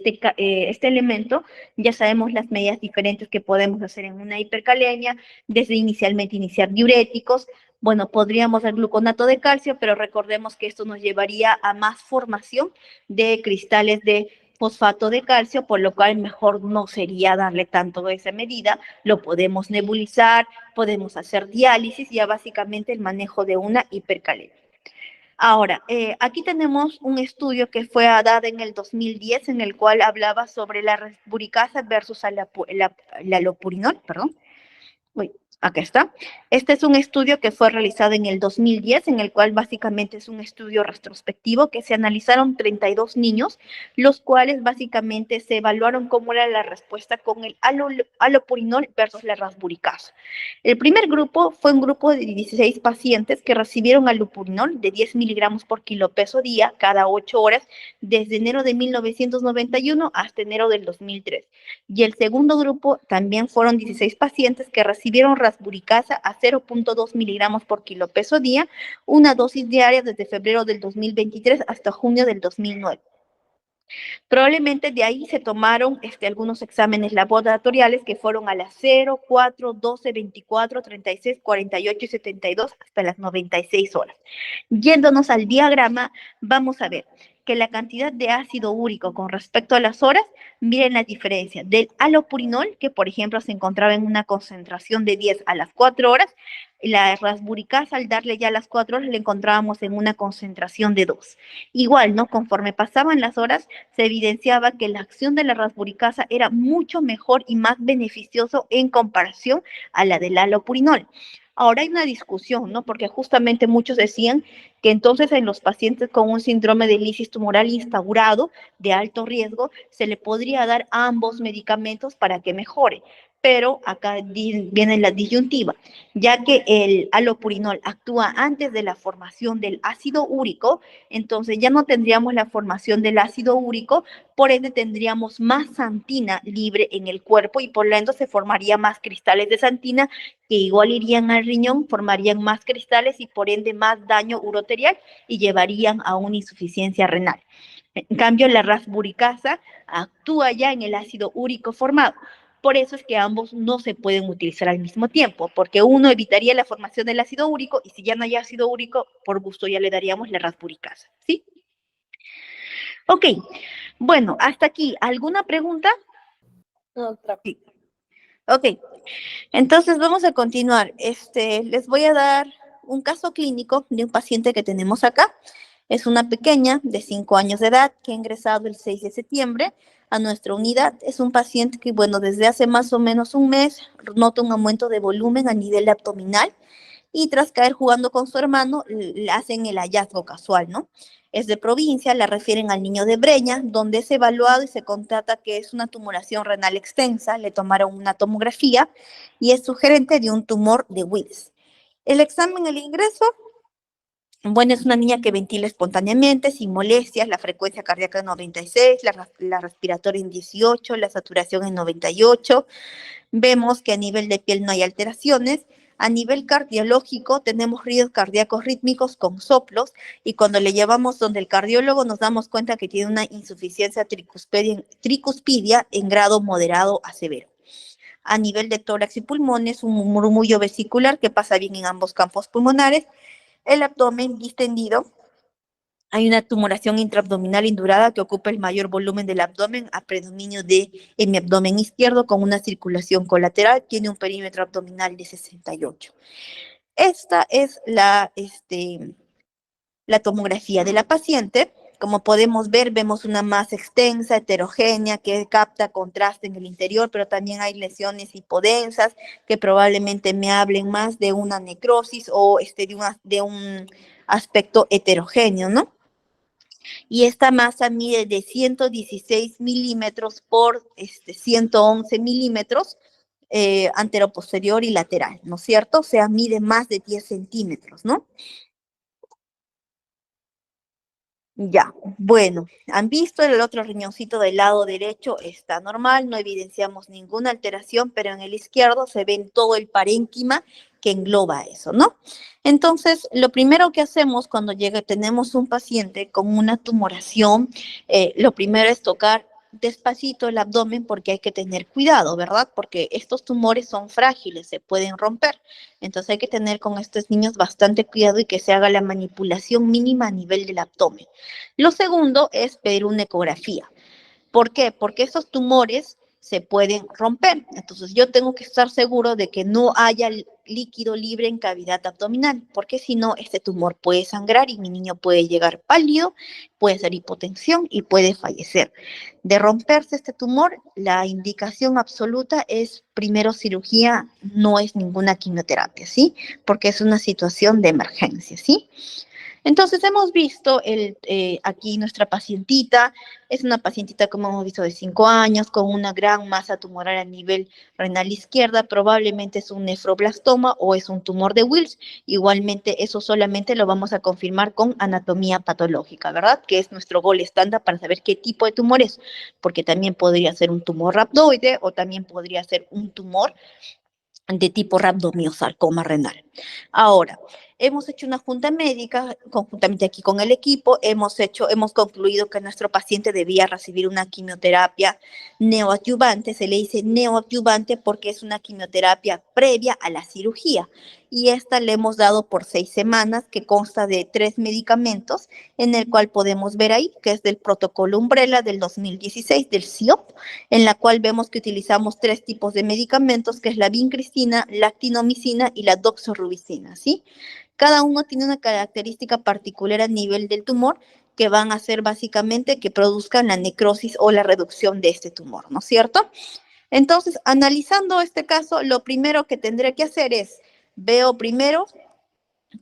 elemento. Ya sabemos las medidas diferentes que podemos hacer en una hipercalemia, desde inicialmente iniciar diuréticos. Bueno, podríamos dar gluconato de calcio, pero recordemos que esto nos llevaría a más formación de cristales de fosfato de calcio, por lo cual mejor no sería darle tanto de esa medida. Lo podemos nebulizar, podemos hacer diálisis, ya básicamente el manejo de una hipercalemia. Ahora, aquí tenemos un estudio que fue dado en el 2010, en el cual hablaba sobre la resburicasa versus la alopurinol, perdón. Uy, acá está. Este es un estudio que fue realizado en el 2010, en el cual básicamente es un estudio retrospectivo que se analizaron 32 niños, los cuales básicamente se evaluaron cómo era la respuesta con el alopurinol versus la rasburicasa. El primer grupo fue un grupo de 16 pacientes que recibieron alopurinol de 10 miligramos por kilo peso día cada 8 horas desde enero de 1991 hasta enero del 2003. Y el segundo grupo también fueron 16 pacientes que recibieron rasburicasa a 0.2 miligramos por kilo peso día, una dosis diaria desde febrero del 2023 hasta junio del 2009. Probablemente de ahí se tomaron algunos exámenes laboratoriales que fueron a las 0, 4, 12, 24, 36, 48 y 72 hasta las 96 horas. Yéndonos al diagrama, vamos a ver que la cantidad de ácido úrico con respecto a las horas, miren la diferencia del alopurinol, que por ejemplo se encontraba en una concentración de 10 a las 4 horas, la rasburicasa al darle ya las 4 horas le encontrábamos en una concentración de 2. Igual, ¿no? Conforme pasaban las horas, se evidenciaba que la acción de la rasburicasa era mucho mejor y más beneficioso en comparación a la del alopurinol. Ahora hay una discusión, ¿no? Porque justamente muchos decían que entonces en los pacientes con un síndrome de lisis tumoral instaurado de alto riesgo se le podría dar ambos medicamentos para que mejore. Pero acá viene la disyuntiva, ya que el alopurinol actúa antes de la formación del ácido úrico, entonces ya no tendríamos la formación del ácido úrico, por ende tendríamos más santina libre en el cuerpo y por ende se formaría más cristales de santina que igual irían al riñón, formarían más cristales y por ende más daño uroterial y llevarían a una insuficiencia renal. En cambio, la rasburicasa actúa ya en el ácido úrico formado. Por eso es que ambos no se pueden utilizar al mismo tiempo, porque uno evitaría la formación del ácido úrico y si ya no hay ácido úrico, por gusto ya le daríamos la rasburicasa, ¿sí? Ok, bueno, hasta aquí. ¿Alguna pregunta? Otra. Sí. Ok, entonces vamos a continuar. Les voy a dar un caso clínico de un paciente que tenemos acá. Es una pequeña de 5 años de edad que ha ingresado el 6 de septiembre a nuestra unidad. Es un paciente que, bueno, desde hace más o menos un mes nota un aumento de volumen a nivel abdominal y tras caer jugando con su hermano, le hacen el hallazgo casual, ¿no? Es de provincia, la refieren al niño de Breña, donde es evaluado y se constata que es una tumoración renal extensa, le tomaron una tomografía y es sugerente de un tumor de Wills. El examen, el ingreso, bueno, es una niña que ventila espontáneamente, sin molestias, la frecuencia cardíaca en 96, la respiratoria en 18, la saturación en 98. Vemos que a nivel de piel no hay alteraciones. A nivel cardiológico tenemos ruidos cardíacos rítmicos con soplos y cuando le llevamos donde el cardiólogo nos damos cuenta que tiene una insuficiencia tricuspidia en grado moderado a severo. A nivel de tórax y pulmones, un murmullo vesicular que pasa bien en ambos campos pulmonares. El abdomen distendido. Hay una tumoración intraabdominal indurada que ocupa el mayor volumen del abdomen a predominio de mi abdomen izquierdo con una circulación colateral. Tiene un perímetro abdominal de 68. Esta es la tomografía de la paciente. Como podemos ver, vemos una masa extensa, heterogénea, que capta contraste en el interior, pero también hay lesiones hipodensas que probablemente me hablen más de una necrosis o de un aspecto heterogéneo, ¿no? Y esta masa mide de 116 milímetros por 111 milímetros anteroposterior y lateral, ¿no es cierto? O sea, mide más de 10 centímetros, ¿no? Ya, bueno, han visto el otro riñoncito del lado derecho, está normal, no evidenciamos ninguna alteración, pero en el izquierdo se ve todo el parénquima que engloba eso, ¿no? Entonces, lo primero que hacemos cuando tenemos un paciente con una tumoración, lo primero es tocar despacito el abdomen porque hay que tener cuidado, ¿verdad? Porque estos tumores son frágiles, se pueden romper. Entonces hay que tener con estos niños bastante cuidado y que se haga la manipulación mínima a nivel del abdomen. Lo segundo es pedir una ecografía. ¿Por qué? Porque esos tumores se pueden romper. Entonces yo tengo que estar seguro de que no haya líquido libre en cavidad abdominal, porque si no, este tumor puede sangrar y mi niño puede llegar pálido, puede ser hipotensión y puede fallecer. De romperse este tumor, la indicación absoluta es primero cirugía, no es ninguna quimioterapia, ¿sí? Porque es una situación de emergencia, ¿sí? Entonces hemos visto aquí nuestra pacientita, es una pacientita como hemos visto de 5 años, con una gran masa tumoral a nivel renal izquierda, probablemente es un nefroblastoma o es un tumor de Wills, igualmente eso solamente lo vamos a confirmar con anatomía patológica, ¿verdad? Que es nuestro gol estándar para saber qué tipo de tumor es, porque también podría ser un tumor rhabdoide o también podría ser un tumor de tipo rhabdomyosarcoma renal. Ahora, hemos hecho una junta médica, conjuntamente aquí con el equipo, hemos concluido que nuestro paciente debía recibir una quimioterapia neoadyuvante, se le dice neoadyuvante porque es una quimioterapia previa a la cirugía, y esta le hemos dado por 6 semanas, que consta de 3 medicamentos, en el cual podemos ver ahí, que es del protocolo Umbrella del 2016, del CIOP, en la cual vemos que utilizamos 3 tipos de medicamentos, que es la vincristina, la actinomicina y la doxorubicina, ¿sí? Cada uno tiene una característica particular a nivel del tumor que van a hacer básicamente que produzcan la necrosis o la reducción de este tumor, ¿no es cierto? Entonces, analizando este caso, lo primero que tendré que hacer es, veo primero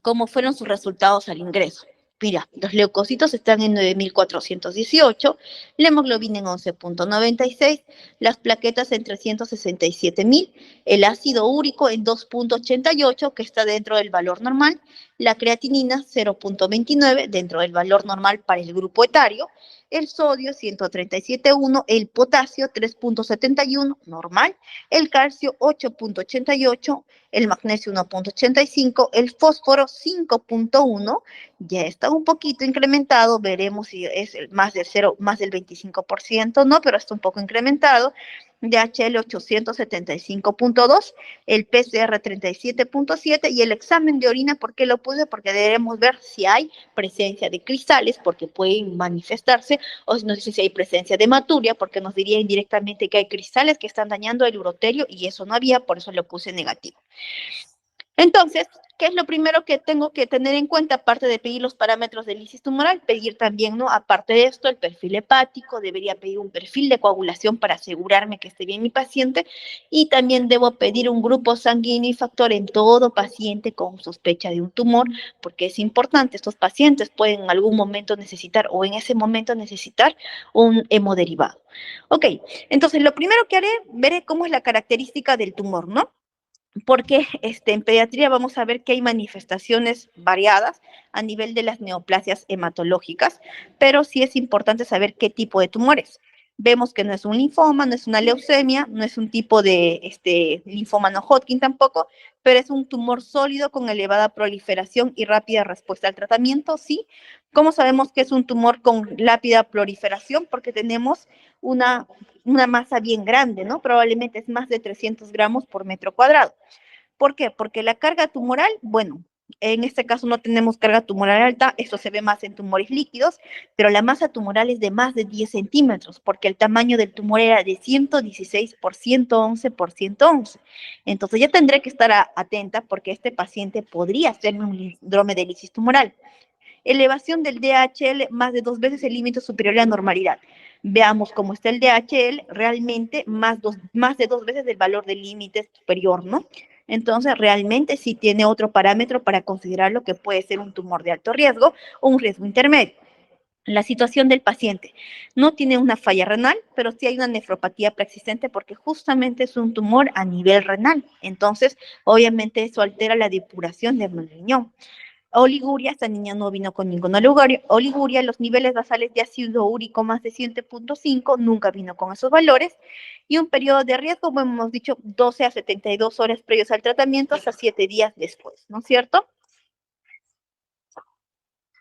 cómo fueron sus resultados al ingreso. Mira, los leucocitos están en 9.418, la hemoglobina en 11.96, las plaquetas en 367.000, el ácido úrico en 2.88, que está dentro del valor normal, la creatinina 0.29, dentro del valor normal para el grupo etario, el sodio 137.1, el potasio 3.71, normal, el calcio 8.88, el magnesio 1.85, el fósforo 5.1, ya está un poquito incrementado, veremos si es más del 0, más del 25%, ¿no? Pero está un poco incrementado. DHL 875.2, el PCR 37.7 y el examen de orina, ¿por qué lo puse? Porque debemos ver si hay presencia de cristales, porque pueden manifestarse, o no sé si hay presencia de hematuria, porque nos diría indirectamente que hay cristales que están dañando el uroterio y eso no había, por eso lo puse negativo. Entonces, ¿qué es lo primero que tengo que tener en cuenta? Aparte de pedir los parámetros del lisis tumoral, pedir también, ¿no? Aparte de esto, el perfil hepático, debería pedir un perfil de coagulación para asegurarme que esté bien mi paciente, y también debo pedir un grupo sanguíneo y factor en todo paciente con sospecha de un tumor, porque es importante, estos pacientes pueden en algún momento necesitar o en ese momento necesitar un hemodiderivado. Ok, entonces lo primero que haré, veré cómo es la característica del tumor, ¿no? Porque en pediatría vamos a ver que hay manifestaciones variadas a nivel de las neoplasias hematológicas, pero sí es importante saber qué tipo de tumores. Vemos que no es un linfoma, no es una leucemia, no es un tipo de linfoma no Hodgkin tampoco, pero es un tumor sólido con elevada proliferación y rápida respuesta al tratamiento, sí. ¿Cómo sabemos que es un tumor con rápida proliferación? Porque tenemos una masa bien grande, ¿no? Probablemente es más de 300 gramos por metro cuadrado. ¿Por qué? Porque la carga tumoral, bueno, en este caso no tenemos carga tumoral alta, eso se ve más en tumores líquidos, pero la masa tumoral es de más de 10 centímetros, porque el tamaño del tumor era de 116 por 111 por 111. Entonces ya tendré que estar atenta porque este paciente podría ser un síndrome de lisis tumoral. Elevación del DHL más de 2 veces el límite superior a la normalidad. Veamos cómo está el DHL, realmente más de 2 veces el valor del límite superior, ¿no? Entonces, realmente sí tiene otro parámetro para considerar lo que puede ser un tumor de alto riesgo o un riesgo intermedio. La situación del paciente no tiene una falla renal, pero sí hay una nefropatía preexistente porque justamente es un tumor a nivel renal. Entonces, obviamente eso altera la depuración del riñón. oliguria, esta niña no vino con ninguna oliguria, los niveles basales de ácido úrico más de 7.5, nunca vino con esos valores, y un periodo de riesgo, como hemos dicho, 12 a 72 horas previos al tratamiento hasta 7 días después, ¿no es cierto?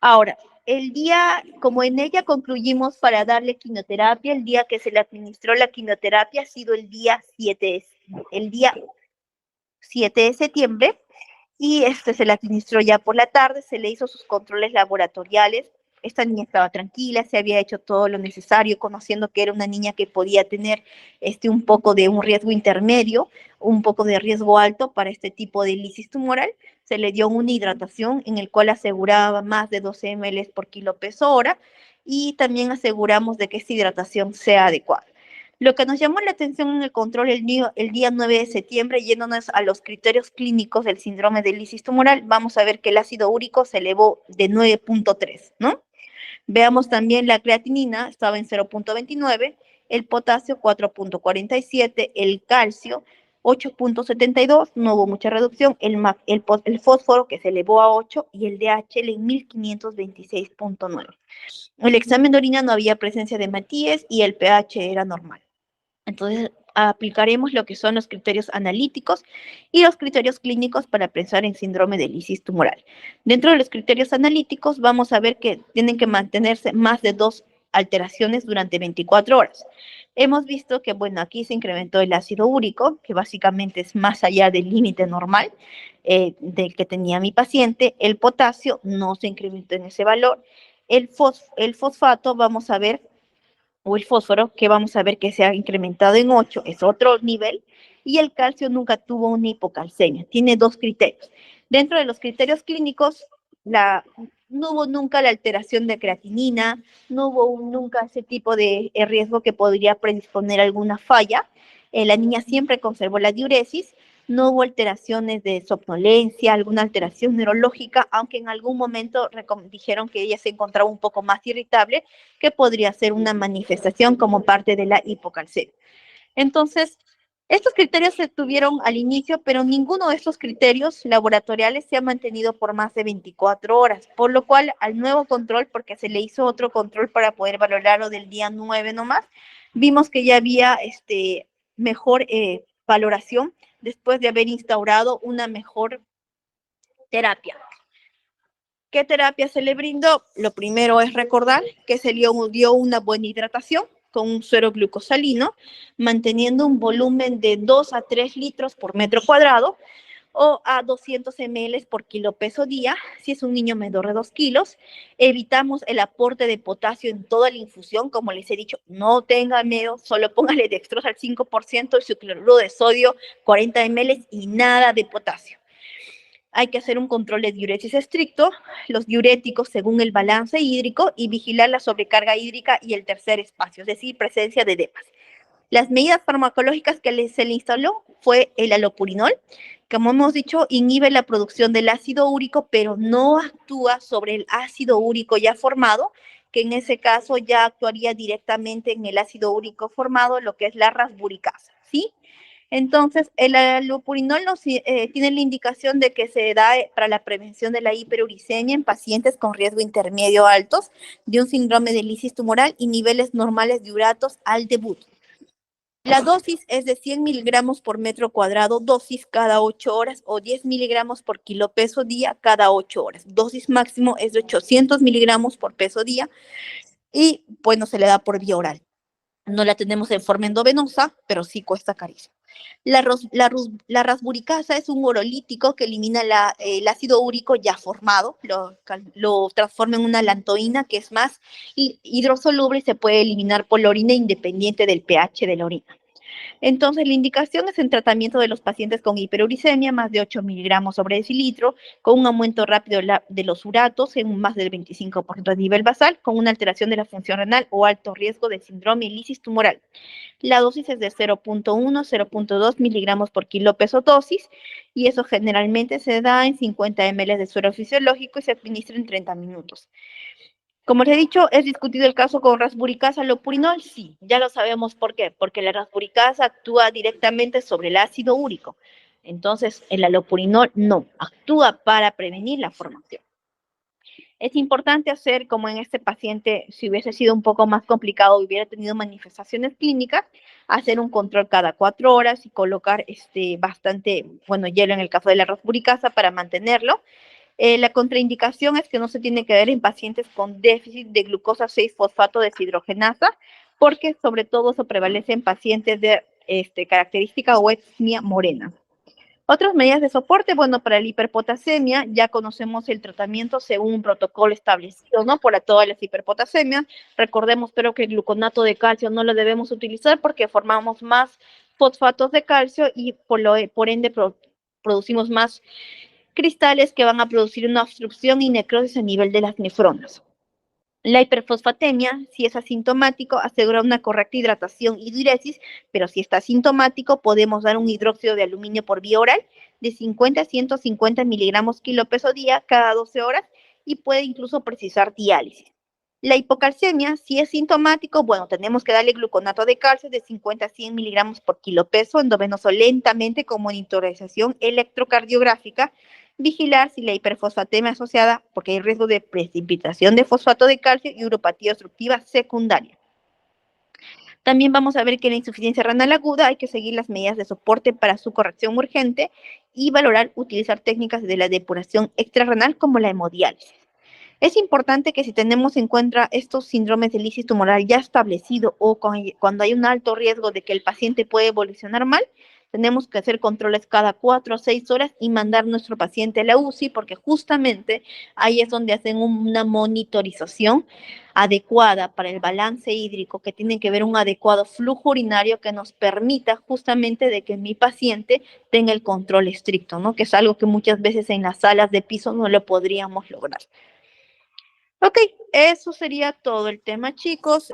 Ahora, el día, como en ella concluimos para darle quimioterapia, el día que se le administró la quimioterapia ha sido el día 7 de septiembre, y se le administró ya por la tarde, se le hizo sus controles laboratoriales. Esta niña estaba tranquila, se había hecho todo lo necesario, conociendo que era una niña que podía tener un poco de un riesgo intermedio, un poco de riesgo alto para este tipo de lisis tumoral. Se le dio una hidratación en el cual aseguraba más de 12 ml por kilo peso hora, y también aseguramos de que esta hidratación sea adecuada. Lo que nos llamó la atención en el control el día 9 de septiembre, yéndonos a los criterios clínicos del síndrome de lisis tumoral, vamos a ver que el ácido úrico se elevó de 9.3, ¿no? Veamos también la creatinina, estaba en 0.29, el potasio 4.47, el calcio 8.72, no hubo mucha reducción, el fósforo que se elevó a 8 y el DHL en 1526.9. El examen de orina no había presencia de hematíes y el pH era normal. Entonces, aplicaremos lo que son los criterios analíticos y los criterios clínicos para pensar en síndrome de lisis tumoral. Dentro de los criterios analíticos, vamos a ver que tienen que mantenerse más de 2 alteraciones durante 24 horas. Hemos visto que, bueno, aquí se incrementó el ácido úrico, que básicamente es más allá del límite normal del que tenía mi paciente. El potasio no se incrementó en ese valor. El fosfato, vamos a ver, o el fósforo, que vamos a ver que se ha incrementado en 8, es otro nivel, y el calcio nunca tuvo una hipocalcemia. Tiene 2 criterios. Dentro de los criterios clínicos, no hubo nunca la alteración de creatinina, no hubo nunca ese tipo de riesgo que podría predisponer a alguna falla. La niña siempre conservó la diuresis, no hubo alteraciones de somnolencia, alguna alteración neurológica, aunque en algún momento dijeron que ella se encontraba un poco más irritable, que podría ser una manifestación como parte de la hipocalcemia. Entonces, estos criterios se tuvieron al inicio, pero ninguno de estos criterios laboratoriales se ha mantenido por más de 24 horas, por lo cual al nuevo control, porque se le hizo otro control para poder valorarlo del día 9 nomás, vimos que ya había mejor valoración después de haber instaurado una mejor terapia. ¿Qué terapia se le brindó? Lo primero es recordar que se le dio una buena hidratación con un suero glucosalino, manteniendo un volumen de 2 a 3 litros por metro cuadrado o a 200 ml por kilo peso día, si es un niño menor de 2 kilos. Evitamos el aporte de potasio en toda la infusión, como les he dicho, no tenga miedo, solo póngale dextrosa al 5% y su cloruro de sodio 40 ml y nada de potasio. Hay que hacer un control de diuresis estricto, los diuréticos según el balance hídrico y vigilar la sobrecarga hídrica y el tercer espacio, es decir, presencia de depas. Las medidas farmacológicas que se le instaló fue el alopurinol, que como hemos dicho, inhibe la producción del ácido úrico, pero no actúa sobre el ácido úrico ya formado, que en ese caso ya actuaría directamente en el ácido úrico formado, lo que es la rasburicasa, ¿sí? Entonces, el alopurinol tiene la indicación de que se da para la prevención de la hiperuricemia en pacientes con riesgo intermedio altos de un síndrome de lisis tumoral y niveles normales de uratos al debut. La dosis es de 100 miligramos por metro cuadrado, dosis cada 8 horas o 10 miligramos por kilo peso día cada 8 horas. Dosis máximo es de 800 miligramos por peso día y, bueno, se le da por vía oral. No la tenemos en forma endovenosa, pero sí cuesta carísimo. La rasburicasa es un urolítico que elimina el ácido úrico ya formado, lo transforma en una lantoína que es más hidrosoluble y se puede eliminar por la orina independiente del pH de la orina. Entonces, la indicación es en tratamiento de los pacientes con hiperuricemia, más de 8 miligramos sobre decilitro, con un aumento rápido de los uratos en más del 25% a nivel basal, con una alteración de la función renal o alto riesgo de síndrome de lisis tumoral. La dosis es de 0.1, 0.2 miligramos por kilo peso dosis, y eso generalmente se da en 50 ml de suero fisiológico y se administra en 30 minutos. Como les he dicho, ¿es discutido el caso con rasburicasa alopurinol? Sí, ya lo sabemos por qué, porque la rasburicasa actúa directamente sobre el ácido úrico. Entonces, el alopurinol no, actúa para prevenir la formación. Es importante hacer, como en este paciente, si hubiese sido un poco más complicado, hubiera tenido manifestaciones clínicas, hacer un control cada 4 horas y colocar bastante, bueno, hielo en el caso de la rasburicasa para mantenerlo. La contraindicación es que no se tiene que dar en pacientes con déficit de glucosa 6-fosfato deshidrogenasa, porque sobre todo eso prevalece en pacientes de característica o etnia morena. Otras medidas de soporte, bueno, para la hiperpotasemia ya conocemos el tratamiento según un protocolo establecido, ¿no? Para todas las hiperpotasemias. Recordemos, pero que el gluconato de calcio no lo debemos utilizar porque formamos más fosfatos de calcio y por ende producimos más cristales que van a producir una obstrucción y necrosis a nivel de las nefronas. La hiperfosfatemia, si es asintomático, asegura una correcta hidratación y diuresis, pero si está asintomático, podemos dar un hidróxido de aluminio por vía oral de 50 a 150 miligramos kilo peso día cada 12 horas y puede incluso precisar diálisis. La hipocalcemia, si es sintomático, bueno, tenemos que darle gluconato de calcio de 50 a 100 miligramos por kilo peso endovenoso lentamente con monitorización electrocardiográfica. Vigilar si la hiperfosfatemia asociada, porque hay riesgo de precipitación de fosfato de calcio y uropatía obstructiva secundaria. También vamos a ver que en la insuficiencia renal aguda hay que seguir las medidas de soporte para su corrección urgente y valorar utilizar técnicas de la depuración extrarrenal como la hemodiálisis. Es importante que si tenemos en cuenta estos síndromes de lisis tumoral ya establecido o cuando hay un alto riesgo de que el paciente puede evolucionar mal, tenemos que hacer controles cada 4 o 6 horas y mandar a nuestro paciente a la UCI porque justamente ahí es donde hacen una monitorización adecuada para el balance hídrico, que tiene que ver un adecuado flujo urinario que nos permita justamente de que mi paciente tenga el control estricto, ¿no? Que es algo que muchas veces en las salas de piso no lo podríamos lograr. Ok, eso sería todo el tema, chicos.